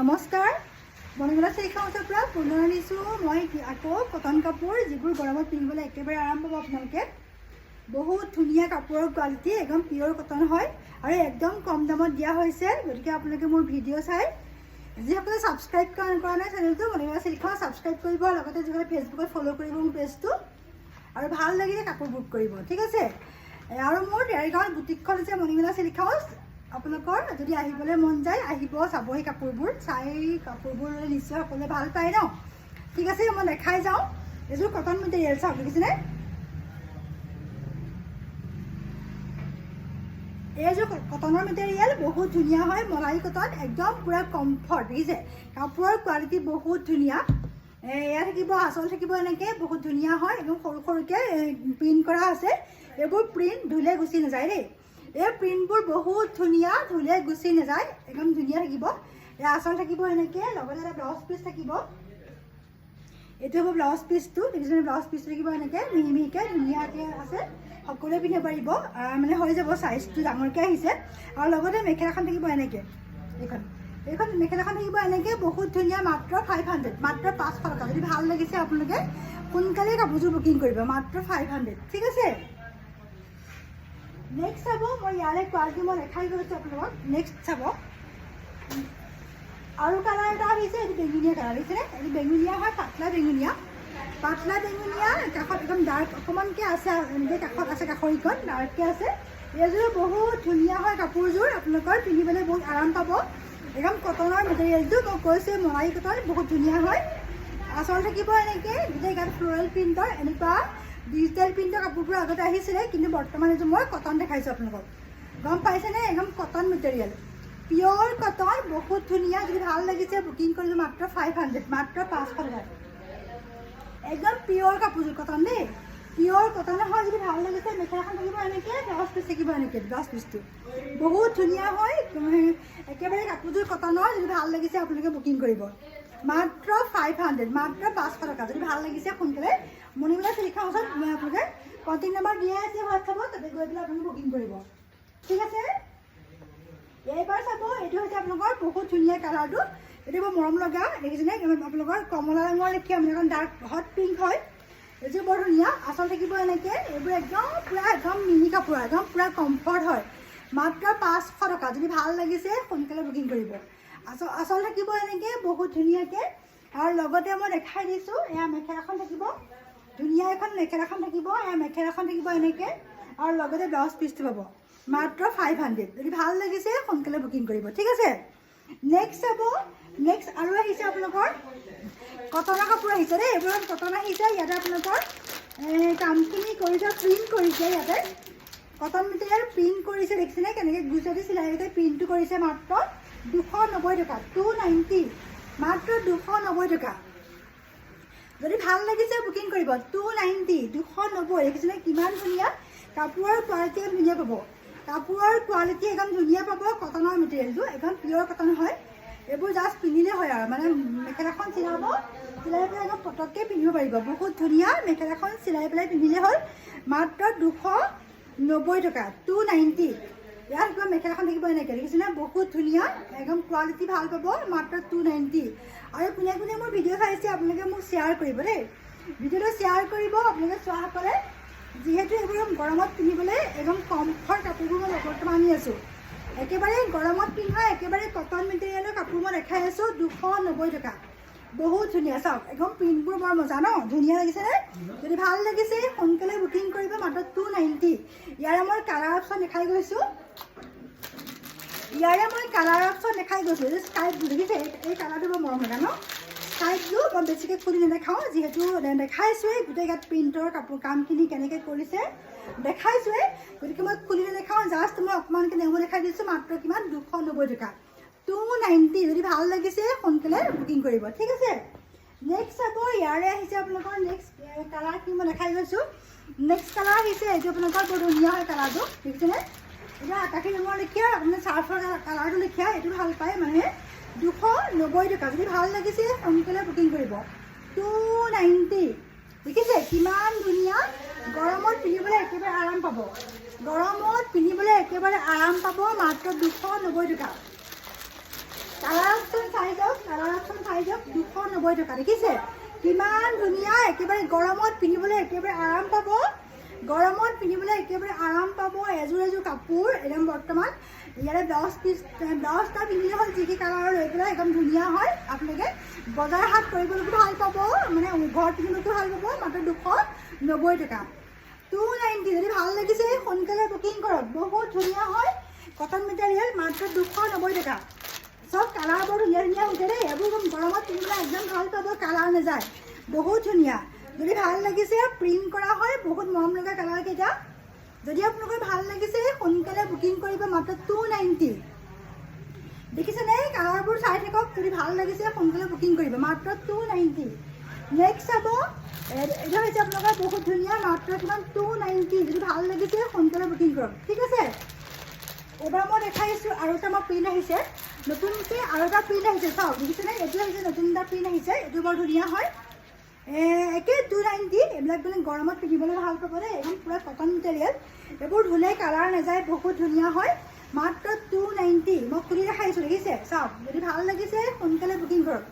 নমস্কাৰ মণিমালা চিল্ক হাউচৰ পৰা পুনৰ আনিছোঁ মই আকৌ কটন কাপোৰ যিবোৰ গৰমত পিন্ধিবলৈ একেবাৰে আৰাম পাব আপোনালোকে বহুত ধুনীয়া কাপোৰৰ কোৱালিটি একদম পিয়ৰ কটন হয় আৰু একদম কম দামত দিয়া হৈছে গতিকে আপোনালোকে মোৰ ভিডিঅ' চাই যিসকলে ছাবস্ক্ৰাইব কৰা নাই চেনেলটো মণিমালা চিল্ক হাউচ ছাবস্ক্ৰাইব কৰিব লগতে যিসকলে ফেচবুকত ফ'ল' কৰিব মোৰ পেজটো আৰু ভাল লাগিলে কাপোৰ বুক কৰিব ঠিক আছে আৰু মোৰ দেৰগাঁৱৰ বুটিকখন আছে মণিমালা চিল্ক হাউচ আপোনালোকৰ যদি আহিবলৈ মন যায় আহিব চাব এই কাপোৰবোৰ চাই কাপোৰবোৰ নিশ্চয় সকলোৱে ভাল পায় ন ঠিক আছে মই দেখাই যাওঁ এইযোৰ কটন মেটেৰিয়েল চাওক দেখিছেনে এইযোৰ কটনৰ মেটেৰিয়েল বহুত ধুনীয়া হয় মলাই কটন একদম পূৰা কমফৰ্ট দেখিছে কাপোৰৰ কোৱালিটি বহুত ধুনীয়া এয়া থাকিব আঁচল থাকিব এনেকৈ বহুত ধুনীয়া হয় একদম সৰু সৰুকৈ প্ৰিণ্ট কৰা আছে এইবোৰ প্ৰিণ্ট ধুলে গুচি নাযায় দেই এই প্ৰিণ্টবোৰ বহুত ধুনীয়া ধুলে গুচি নাযায় একদম ধুনীয়া থাকিব এই আঁচল থাকিব এনেকৈ লগতে এটা ব্লাউজ পিচ থাকিব এইটো হ'ব ব্লাউজ পিচটো দেখিছেনে ব্লাউজ পিচ থাকিব এনেকৈ মিহি মিহিকৈ ধুনীয়াকৈ আছে সকলোৱে পিন্ধিব পাৰিব মানে হৈ যাব চাইজটো ডাঙৰকৈ আহিছে আৰু লগতে মেখেলাখন থাকিব এনেকৈ এইখন মেখেলাখন থাকিব এনেকৈ বহুত ধুনীয়া মাত্ৰ 500 মাত্ৰ 500 টকা যদি ভাল লাগিছে আপোনালোকে সোনকালে কাপোৰযোৰ বুকিং কৰিব মাত্ৰ 500 ঠিক আছে নেক্সট চাব মই ইয়াৰে কোৱালিটি মই দেখাই গৈছোঁ আপোনালোকক নেক্সট চাব আৰু কালাৰ এটা আহিছে এইটো বেঙুনীয়া কালাৰ দেখিছেনে এইটো বেঙুনীয়া হয় পাতলা বেঙুনীয়া কাষত একদম ডাৰ্ক অকণমানকৈ আছে এনেকৈ কাষত আছে কাষৰিখন ডাৰ্ককৈ আছে এইযোৰ বহুত ধুনীয়া হয় কাপোৰযোৰ আপোনালোকৰ পিন্ধিবলৈ বহুত আৰাম পাব একদম কটনৰ মেটেৰিয়েলটো মই কৈছোঁ মলাই কটন বহুত ধুনীয়া হয় আঁচল থাকিব এনেকৈ গোটেই গাত ফ্ল'ৰেল প্ৰিণ্টৰ এনেকুৱা ডিজিটেল প্ৰিণ্টৰ কাপোৰবোৰ আগতে আহিছিলে কিন্তু বৰ্তমান এইযোৰ মই কটন দেখাইছোঁ আপোনালোকক গম পাইছেনে একদম কটন মেটেৰিয়েল পিয়ৰ কটন বহুত ধুনীয়া যদি ভাল লাগিছে বুকিং কৰিলোঁ মাত্ৰ 500 মাত্ৰ 500 টকা একদম পিয়ৰ কাপোৰযোৰ কটন দেই পিয়ৰ কটন হয় যদি ভাল লাগিছে মেখেলাখন থাকিব এনেকৈ ব্লাউজ পিচ থাকিব এনেকৈ ব্লাউজ পিচটো বহুত ধুনীয়া হয় একেবাৰে কাপোৰযোৰ কটনৰ যদি ভাল লাগিছে আপোনালোকে বুকিং কৰিব মাত্ৰ 500 মাত্ৰ 500 টকা যদি ভাল লাগিছে সোনকালে মণিমালা চিল্ক হাউচত আপোনালোকে কণ্টেক্ট নম্বৰ দিয়া আছে হোৱাটছআপত তাতে গৈ পেলাই আপুনি বুকিং কৰিব ঠিক আছে এইবাৰ চাব এইটো হৈছে আপোনালোকৰ বহুত ধুনীয়া কালাৰটো এইটো বৰ মৰম লগা দেখিছেনে আপোনালোকৰ কমলা ৰঙৰ লেখীয়া মানে এখন ডাৰ্ক হট পিংক হয় এইযোৰ বৰ ধুনীয়া আঁচল থাকিব এনেকৈ এইবোৰ একদম পূৰা একদম মিনি কাপোৰ একদম পূৰা কমফৰ্ট হয় মাত্ৰ 500 টকা যদি ভাল লাগিছে সোনকালে বুকিং কৰিব আঁচল থাকিব এনেকৈ বহুত ধুনীয়াকৈ আৰু লগতে মই দেখাই দিছোঁ এয়া মেখেলাখন থাকিব ধুনীয়া এখন মেখেলাখন থাকিব এয়া মেখেলাখন থাকিব এনেকৈ আৰু লগতে ব্লাউজ পিচটো পাব মাত্ৰ 500 যদি ভাল লাগিছে সোনকালে বুকিং কৰিব ঠিক আছে নেক্সট চাব নেক্সট আৰু আহিছে আপোনালোকৰ কটনৰ কাপোৰ আহিছে দেই এইবোৰ কটন আহিছে ইয়াতে আপোনালোকৰ কামখিনি কৰিছে প্ৰিণ্ট কৰিছে ইয়াতে কটন মেটেৰিয়েল প্ৰিণ্ট কৰিছে দেখিছেনে কেনেকৈ গুজৰাটী চিলাইতে প্ৰিণ্টটো কৰিছে মাত্ৰ 290 টকা 290 মাত্ৰ 290 টকা যদি ভাল লাগিছে বুকিং কৰিব 290 290 দেখিছেনে কিমান ধুনীয়া কাপোৰৰ কোৱালিটি ধুনীয়া পাব কাপোৰৰ কোৱালিটি একদম ধুনীয়া পাব কটনৰ মেটেৰিয়েলটো একদম পিয়ৰ কটন হয় এইবোৰ জাষ্ট পিন্ধিলে হয় আৰু মানে মেখেলাখন চিলাব চিলাই পেলাই একদম পটককৈ পিন্ধিব পাৰিব বহুত ধুনীয়া মেখেলাখন চিলাই পেলাই পিন্ধিলে হ'ল মাত্ৰ 290 টকা 290 ইয়াত কিবা মেখেলাখন থাকিব এনেকৈ দেখিছেনে বহুত ধুনীয়া একদম কোৱালিটি ভাল পাব মাত্ৰ 290 আৰু কোনে কোনে মোৰ ভিডিঅ' চাইছে আপোনালোকে মোক শ্বেয়াৰ কৰিব দেই ভিডিঅ'টো শ্বেয়াৰ কৰিব আপোনালোকে চোৱাসকলে যিহেতু এইবোৰ গৰমত পিন্ধিবলৈ একদম কমফৰ্ট কাপোৰবোৰ মই বৰ্তমান আনি আছোঁ একেবাৰে গৰমত পিন্ধা একেবাৰে কটন মেটেৰিয়েলৰ কাপোৰ মই দেখাই আছোঁ 290 টকা বহুত ধুনীয়া চাওক একদম প্ৰিণ্টবোৰ বৰ মজা ন ধুনীয়া লাগিছেনে যদি ভাল লাগিছে সোনকালে বুকিং কৰিব মাত্ৰ 290 ইয়াৰে মই কালাৰ অপশ্যন দেখাই গৈছোঁ স্কাই ব্লু দেখিছে এই কালাৰটো বৰ মৰম লগা ন স্কাই ব্লু মই বেছিকৈ খুলি নেদেখাওঁ যিহেতু দেখাইছোঁৱেই গোটেই গাত প্ৰিণ্টৰ কাপোৰ কামখিনি কেনেকৈ কৰিছে দেখাইছোঁৱেই গতিকে মই খুলি নেদেখাওঁ জাষ্ট মই অকণমানকৈ নেমু দেখাই দিছোঁ মাত্ৰ কিমান 290 টকা 290 যদি ভাল লাগিছে সোনকালে বুকিং কৰিব ঠিক আছে নেক্সট চাব ইয়াৰে আহিছে আপোনালোকৰ নেক্সট কালাৰখিনি মই দেখাই গৈছোঁ নেক্সট কালাৰ আহিছে এইটো আপোনালোকৰ বৰ ধুনীয়া হয় কালাৰটো দেখিছেনে এতিয়া আকাশী ৰঙৰ লেখীয়া আপোনাৰ চাৰ্ফৰ কালাৰটো লেখীয়া এইটো ভাল পায় মানে 290 টকা যদি ভাল লাগিছে সোনকালে বুকিং কৰিব 290 দেখিছে কিমান ধুনীয়া গৰমত পিন্ধিবলৈ একেবাৰে আৰাম পাব মাত্ৰ 290 টকা কালাৰ অপশ্যন চাই যাওক, 290 টকা। দেখিছে কিমান ধুনীয়া, একেবাৰে গৰমত পিন্ধিবলৈ একেবাৰে আৰাম পাব, এযোৰ কাপোৰ একদম। বৰ্তমান ইয়াৰে ব্লাউজটা পিন্ধিলে হ'ল যি কি কালাৰৰ লৈ পেলাই একদম ধুনীয়া হয়। আপোনালোকে বজাৰ হাট কৰিবলৈকো ভাল পাব, মানে ঘৰত পিন্ধিবলৈকো ভাল পাব। মাত্ৰ 290 টকা, 290। যদি ভাল লাগিছে সোনকালে বুকিং কৰক, বহুত ধুনীয়া হয় কটন মেটেৰিয়েল, মাত্ৰ 290 টকা। চব কালাৰবোৰ ধুনীয়া হৈছে দেই, এইবোৰ গৰমত পিন্ধিবলৈ একদম ভাল পাব, কালাৰ নাযায়, বহুত ধুনীয়া। যদি ভাল লাগিছে প্ৰিণ্ট কৰা হয়, বহুত মৰম লগা কালাৰকেইটা। যদি আপোনালোকৰ ভাল লাগিছে সোনকালে বুকিং কৰিব, মাত্ৰ 290। দেখিছেনে কালাৰবোৰ চাই থাকক, যদি ভাল লাগিছে সোনকালে বুকিং কৰিব, মাত্ৰ 290। নেক্সট চাব, এইটো হৈছে আপোনালোকৰ বহুত ধুনীয়া, মাত্ৰ কিমান 290। যদি ভাল লাগিছে সোনকালে বুকিং কৰক, ঠিক আছে। এবাৰ মই দেখাইছোঁ আৰু এটা মই প্ৰিণ্ট আহিছে, নতুনকৈ আৰু এটা প্ৰিণ্ট আহিছে, চাওক দেখিছেনে। এইটো আহিছে নতুন এটা প্ৰিণ্ট আহিছে, এইটো বৰ ধুনীয়া হয়, একে 290। এইবিলাক মানে গৰমত পিন্ধিবলৈ ভাল পাব দেই, একদম পূৰা কটন মেটেৰিয়েল, এইবোৰ ধুলে কালাৰ নাযায়, বহুত ধুনীয়া হয়, মাত্ৰ 290। মই খুলি দেখাইছোঁ, দেখিছে চাওক। যদি ভাল লাগিছে সোনকালে বুকিং কৰক,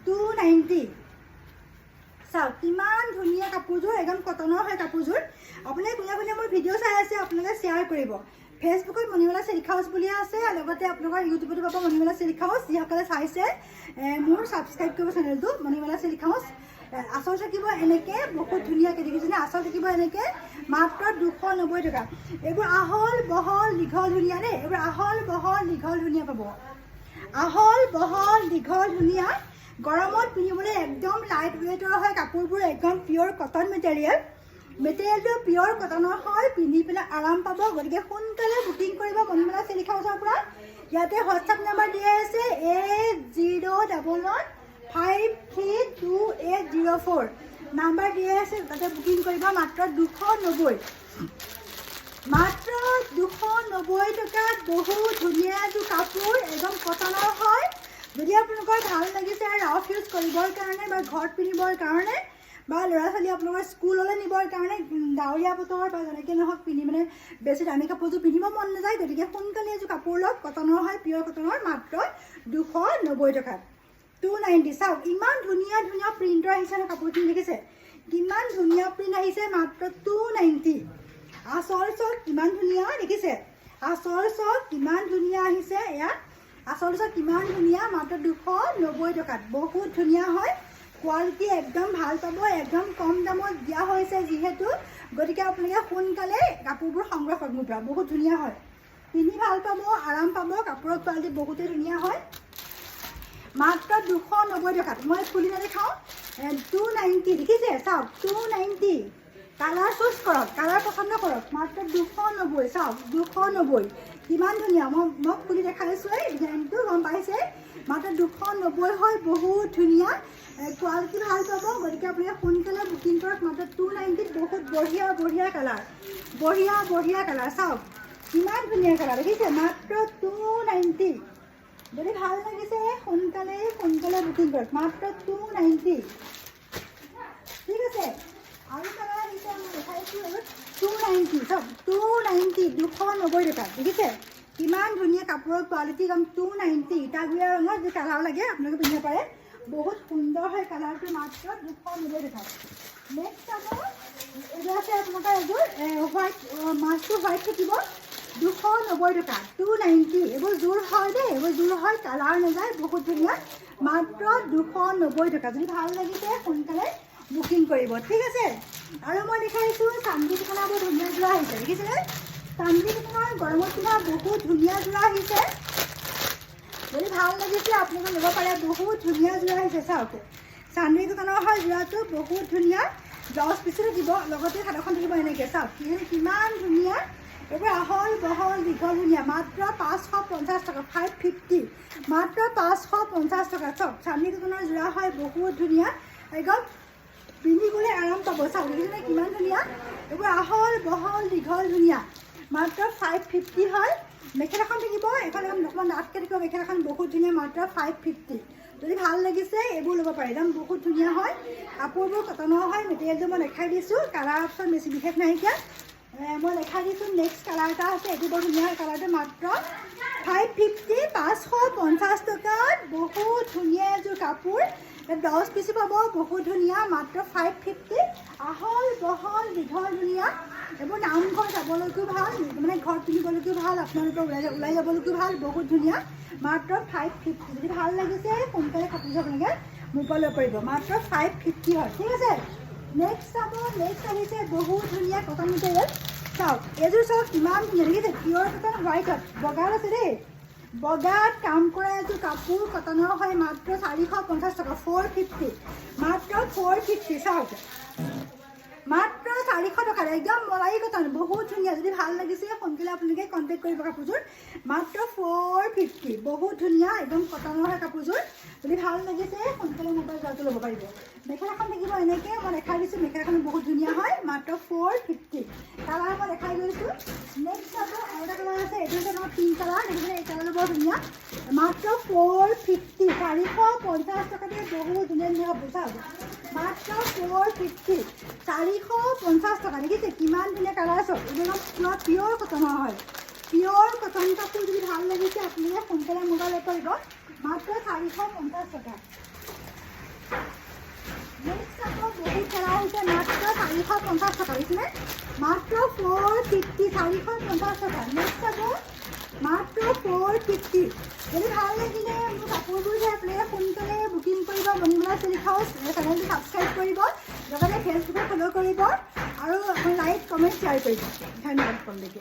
290। চাওক কিমান ধুনীয়া কাপোৰযোৰ, একদম কটনৰ হয় কাপোৰযোৰ। আপুনি কোনে মোৰ ভিডিঅ' চাই আছে আপোনালোকে শ্বেয়াৰ কৰিব। ফেচবুকত মণিমালা চিল্ক হাউচ বুলি আছে, লগতে আপোনালোকৰ ইউটিউবতো পাব মণিমালা চিল্ক হাউচ। যিসকলে চাইছে মোৰ ছাবস্ক্ৰাইব কৰিব চেনেলটো মণিমালা চিল্ক হাউচ। আচল থাকিব এনেকৈ, বহুত ধুনীয়াকৈ দেখিছেনে, আচল থাকিব এনেকৈ, মাত্ৰ 290 টকা। এইবোৰ আহল বহল দীঘল ধুনীয়া দেই, এইবোৰ আহল বহল দীঘল ধুনীয়া পাব, আহল বহল দীঘল ধুনীয়া। গৰমত পিন্ধিবলৈ একদম লাইট ৱেইটৰ হয় কাপোৰবোৰ, একদম পিয়'ৰ কটন মেটেৰিয়েলটো পিয়'ৰ কটনৰ হয়, পিন্ধি পেলাই আৰাম পাব। গতিকে সোনকালে বুকিং কৰিব মণিমালা চিল্ক হাউচৰ পৰা। ইয়াতে হোৱাটছআপ নাম্বাৰ দিয়া আছে 8011532804 নাম্বাৰ দিয়া আছে, তাতে বুকিং কৰিব, মাত্ৰ 290। মাত্ৰ 290 টকাত বহুত ধুনীয়া এযোৰ কাপোৰ, একদম কটনৰ হয়। যদি আপোনালোকৰ ভাল লাগিছে ৰাফ ইউজ কৰিবৰ কাৰণে বা ঘৰত পিন্ধিবৰ কাৰণে বা ল'ৰা ছোৱালী আপোনালোকৰ স্কুললৈ নিবৰ কাৰণে, ডাৱৰীয়া বতৰ বা যেনেকৈ নহওক পিন্ধি মানে বেছি দামী কাপোৰযোৰ পিন্ধিব মন নাযায়, গতিকে সোনকালে এযোৰ কাপোৰ লওক, কটনৰ হয়, পিয়'ৰ কটনৰ, মাত্ৰ 290 টকাত, 290। চাওক ইমান ধুনীয়া ধুনীয়া প্ৰিণ্টৰ আহিছে ন কাপোৰখিনি, দেখিছে কিমান ধুনীয়া প্ৰিণ্ট আহিছে, মাত্ৰ 290। আচল চক কিমান ধুনীয়া, দেখিছে আচল চক কিমান ধুনীয়া আহিছে, এয়া আচল চক কিমান ধুনীয়া, মাত্ৰ 290 টকাত, বহুত ধুনীয়া হয়। কোৱালিটি একদম ভাল পাব, একদম কম দামত দিয়া হৈছে যিহেতু, গতিকে আপোনালোকে সোনকালে কাপোৰবোৰ সংগ্ৰহ কৰিব পৰা, বহুত ধুনীয়া হয়, পিন্ধি ভাল পাব, আৰাম পাব, কাপোৰৰ কোৱালিটি বহুতেই ধুনীয়া হয়, মাত্ৰ 290 টকাত। মই খুলি নেদেখাওঁ, 290। দেখিছে চাওক 290। কালাৰ চুজ কৰক, কালাৰ পচন্দ কৰক, মাত্ৰ 290। চাওক 290 কিমান ধুনীয়া, মই খুলি দেখাইছোঁ, এই ডিজাইনটো গম পাইছে, মাত্ৰ 290 হয়, বহুত ধুনীয়া, কোৱালিটি ভাল পাব। গতিকে আপোনালোকে সোনকালে বুকিং কৰক, মাত্ৰ 290। বহুত বঢ়িয়া বঢ়িয়া কালাৰ, বঢ়িয়া কালাৰ, চাওক কিমান ধুনীয়া কালাৰ, দেখিছে মাত্ৰ 290। যদি ভাল লাগিছে সোনকালে বুকিং কৰক, মাত্ৰ 290, ঠিক আছে। আৰু কালাৰ আহিছে, মই দেখাইছোঁ আৰু 290। চাওক 290, 290 টকা, দেখিছে কিমান ধুনীয়া কাপোৰৰ কোৱালিটি, একদম 290। ইটাগুড়িয়া ৰঙৰ যি কালাৰ লাগে আপোনালোকে পিন্ধিব পাৰে, বহুত সুন্দৰ হয় কালাৰটো, মাত্ৰ 290 টকা। নেক্সট চাব, এইটো আছে আপোনালোকৰ এযোৰ হোৱাইট, মাছটো হোৱাইট থাকিব, 290 টকা, 290। এইবোৰ জোৰ হয় দেই, এইবোৰ জোৰ হয়, কালাৰ নাযায়, বহুত ধুনীয়া, মাত্ৰ 290 টকা। যদি ভাল লাগিছে সোনকালে বুকিং কৰিব, ঠিক আছে। আৰু মই দেখাইছোঁ চান্দি দোকানৰ বৰ ধুনীয়া যোৰা আহিছে, দেখিছেনে চান্দি দোকানৰ গৰমত পিন্ধা বহুত ধুনীয়া যোৰা আহিছে। যদি ভাল লাগিছে আপোনালোকে ল'ব পাৰে, বহুত ধুনীয়া যোৰা আহিছে। চাওক চান্দি দোকানৰ হয় যোৰাটো, বহুত ধুনীয়া, ব্লাউজ পিছো থাকিব, লগতে চাদৰখন থাকিব এনেকৈ, চাওক কিমান ধুনীয়া। এইবোৰ আহল বহল দীঘল ধুনীয়া, মাত্ৰ 550 টকা, 550, মাত্ৰ 550 টকা। চাওক চান্দি দোকানৰ যোৰা হয়, বহুত ধুনীয়া, একদম পিন্ধিবলৈ আৰাম পাব। চাওক দেখিছেনে কিমান ধুনীয়া, এইবোৰ আহল বহল দীঘল ধুনীয়া, মাত্ৰ 550 হয়। মেখেলাখন থাকিব, এখন অকণমান ডাঠকৈ থাকিব মেখেলাখন, বহুত ধুনীয়া, মাত্ৰ 550। যদি ভাল লাগিছে এইবোৰ ল'ব পাৰে, একদম বহুত ধুনীয়া হয়, কাপোৰবোৰ কটনৰ হয়, মেটেৰিয়েলটো মই দেখাই দিছোঁ। কালাৰ অপশ্যন বেছি বিশেষ নাইকিয়া, মই দেখাই দিছোঁ নেক্সট কালাৰ এটা আছে, এইটো বৰ ধুনীয়া কালাৰটো মাত্ৰ 550 550 টকাত বহুত ধুনীয়া এযোৰ কাপোৰ। ব্লাউজ পিচো পাব বহুত ধুনীয়া, মাত্ৰ 550। আহল বহল দীঘল ধুনীয়া, এইবোৰ নামঘৰ যাবলৈকো ভাল, মানে ঘৰত পিন্ধিবলৈকো ভাল, আপোনালোকৰ ওলাই যাবলৈকো ভাল, বহুত ধুনীয়া, মাত্ৰ 550। যদি ভাল লাগিছে সোনকালে কাপোৰযোৰ আপোনালোকে মোৰ পৰা ল'ব পাৰিব, মাত্ৰ 550 হয়। ঠিক আছে, নেক্সট চাব, নেক্সট আহিছে বহুত ধুনীয়া কটন মেটেৰিয়েল। চাওক এইযোৰ চাওক কিমান ধুনীয়া দেখিছে, পিয়ৰ কটন হোৱাইটত বগাত আছে দেই, বগাত কাম কৰা এযোৰ কাপোৰ কটনৰ হয়, মাত্ৰ 450 টকা, 450, মাত্ৰ 450। চাওক মাত্ৰ 400 টকাত একদম মলাই কটন, বহুত ধুনীয়া। যদি ভাল লাগিছে সোনকালে আপোনালোকে কণ্টেক্ট কৰিব কাপোৰযোৰ, মাত্ৰ 450, বহুত ধুনীয়া একদম কটনৰ হয় কাপোৰযোৰ। যদি ভাল লাগিছে সোনকালে মোবাইল যোৱাটো ল'ব পাৰিব। মেখেলাখন থাকিব এনেকৈ, মই দেখাই দিছোঁ মেখেলাখন বহুত ধুনীয়া হয়, মাত্ৰ 450। কালাৰ মই দেখাই গৈছোঁ। নেক্সট চাব আৰু এটা কালাৰ আছে, এইটো হৈছে আমাৰ পিংক কালাৰ, দেখিছে এই কালাৰটো বৰ ধুনীয়া, মাত্ৰ 450, 450 টকাতে বহুত ধুনীয়া ধুনীয়া কাপোৰ। চাওক মাত্ৰ 450, 450 টকা। দেখিছে কিমান ধুনীয়া কালাৰ আছে, এইবিলাক পুৰা পিয়ৰ কটনৰ হয়, পিয়ৰ কটন কাপোৰ। যদি ভাল লাগিছে আপোনালোকে সোনকালে মোবাইল ল'ব পাৰিব, মাত্ৰ 450 টকা। নেক্সট আকৌ বহুত কালাৰ হৈছে, মাত্ৰ 450 টকা, দেখিছেনে, মাত্ৰ 450, 450 টকা। নেক্সট আকৌ মাত্ৰ 450। যদি ভাল লাগিলে মোৰ কাপোৰবোৰ যে আপোনালোকে সোনকালে বুকিং কৰিব, মণিমালা চিল্ক হাউচ চেনেলটো ছাবস্ক্ৰাইব কৰিব, লগতে ফেচবুকত ফ'ল' কৰিব, আৰু লাইক কমেণ্ট শ্বেয়াৰ কৰিব। ধন্যবাদ সকলোকে।